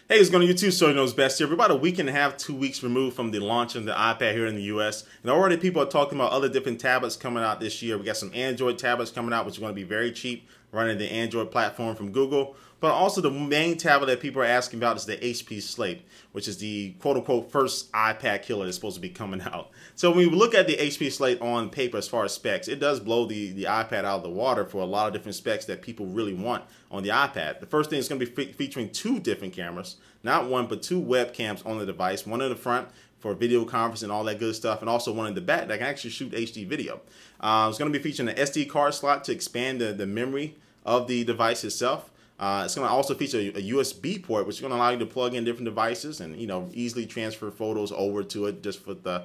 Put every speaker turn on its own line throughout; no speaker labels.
Hey, it's going to YouTube, so knows best here. We're about a week and a half, 2 weeks removed from the launch of the iPad here in the US. And already people are talking about other different tablets coming out this year. We got some Android tablets coming out, which are going to be very cheap, running the Android platform from Google. But also the main tablet that people are asking about is the HP Slate, which is the quote-unquote first iPad killer that's supposed to be coming out. So when we look at the HP Slate on paper as far as specs, it does blow the iPad out of the water for a lot of different specs that people really want on the iPad. The first thing is going to be featuring two different cameras, not one, but two webcams on the device, one in the front for video conference and all that good stuff, and also one in the back that can actually shoot HD video. It's going to be featuring an SD card slot to expand the memory of the device itself. It's going to also feature a USB port, which is going to allow you to plug in different devices and easily transfer photos over to it just for the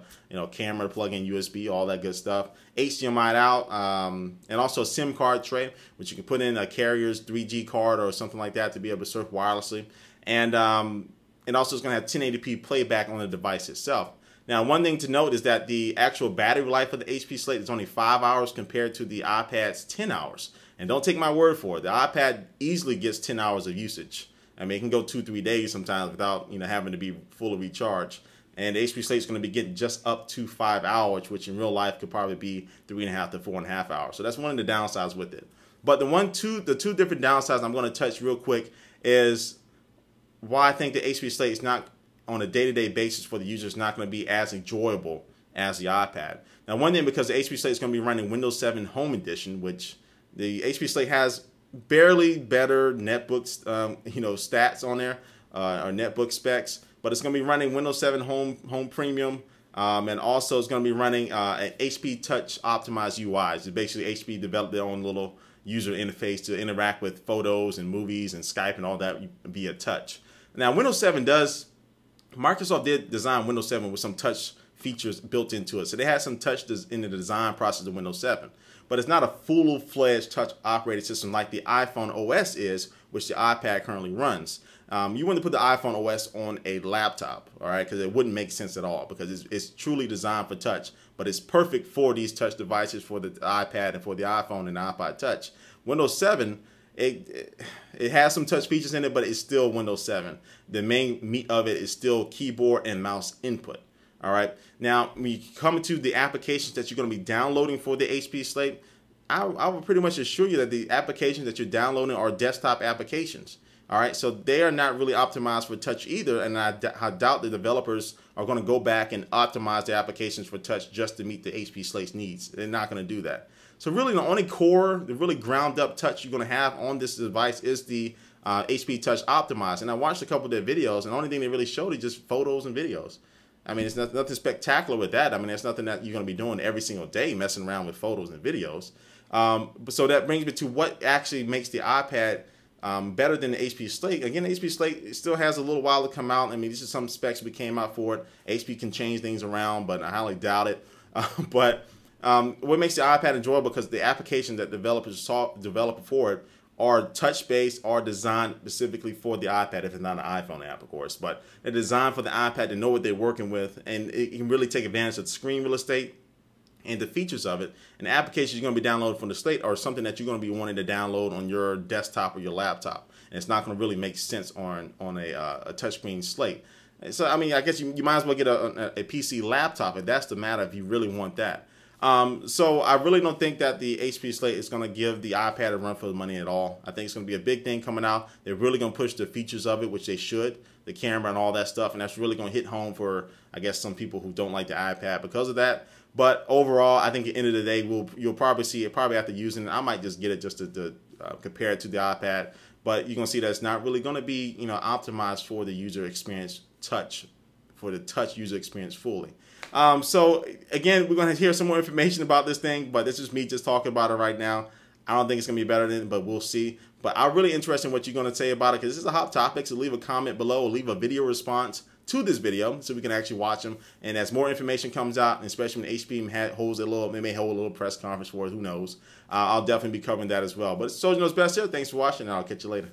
camera, plug in USB, all that good stuff. HDMI out, and also a SIM card tray, which you can put in a carrier's 3G card or something like that to be able to surf wirelessly. And also it's going to have 1080p playback on the device itself. Now, one thing to note is that the actual battery life of the HP Slate is only 5 hours compared to the iPad's 10 hours. And don't take my word for it. The iPad easily gets 10 hours of usage. I mean, it can go 2-3 days sometimes without having to be fully recharged. And the HP Slate is going to be getting just up to 5 hours, which in real life could probably be 3.5 to 4.5 hours. So that's one of the downsides with it. But the two different downsides I'm going to touch real quick is why I think the HP Slate is not on a day-to-day basis for the user is not going to be as enjoyable as the iPad. Now, one thing, because the HP Slate is going to be running Windows 7 Home Edition, which the HP Slate has barely better netbook stats on there, or netbook specs, but it's going to be running Windows 7 Home Premium, and also it's going to be running an HP Touch optimized UI. So basically, HP developed their own little user interface to interact with photos and movies and Skype and all that via touch. Now, Microsoft did design Windows 7 with some touch features built into it. So they had some touch in the design process of Windows 7. But it's not a full-fledged touch operating system like the iPhone OS is, which the iPad currently runs. You want to put the iPhone OS on a laptop, all right, because it wouldn't make sense at all, because it's truly designed for touch, but it's perfect for these touch devices, for the iPad and for the iPhone and the iPod Touch. Windows 7, it has some touch features in it, but it's still Windows 7. The main meat of it is still keyboard and mouse input. All right. Now, when you come to the applications that you're going to be downloading for the HP Slate, I will pretty much assure you that the applications that you're downloading are desktop applications. All right. So they are not really optimized for touch either. And I doubt the developers are going to go back and optimize the applications for touch just to meet the HP Slate's needs. They're not going to do that. So really the only core, the really ground up touch you're going to have on this device is the HP Touch optimized. And I watched a couple of their videos, and the only thing they really showed is just photos and videos. I mean, it's nothing spectacular with that. I mean, it's nothing that you're going to be doing every single day, messing around with photos and videos. So that brings me to what actually makes the iPad better than the HP Slate. Again, the HP Slate still has a little while to come out. I mean, these are some specs that came out for it. HP can change things around, but I highly doubt it. What makes the iPad enjoyable, because the applications that developers develop for it are touch-based, are designed specifically for the iPad, if it's not an iPhone app, of course. But they're designed for the iPad to know what they're working with, and it can really take advantage of the screen real estate and the features of it. And the applications you're going to be downloading from the Slate are something that you're going to be wanting to download on your desktop or your laptop. And it's not going to really make sense on a touchscreen Slate. So, I mean, I guess you might as well get a PC laptop if that's the matter, if you really want that. So I really don't think that the HP Slate is going to give the iPad a run for the money at all. I think it's going to be a big thing coming out. They're really going to push the features of it, which they should, the camera and all that stuff, and that's really going to hit home for, I guess, some people who don't like the iPad because of that. But overall, I think at the end of the day, you'll probably see it probably after using it. I might just get it just to compare it to the iPad, but you're going to see that it's not really going to be optimized for the user experience for the touch user experience fully. So again, we're going to hear some more information about this thing, but this is me just talking about it right now. I don't think it's going to be better than it, but we'll see. But I'm really interested in what you're going to say about it, because this is a hot topic. So leave a comment below, or leave a video response to this video so we can actually watch them. And as more information comes out, and especially when HP holds they may hold a little press conference for it, who knows. I'll definitely be covering that as well. But it's Soldier Knows Best here. Thanks for watching, and I'll catch you later.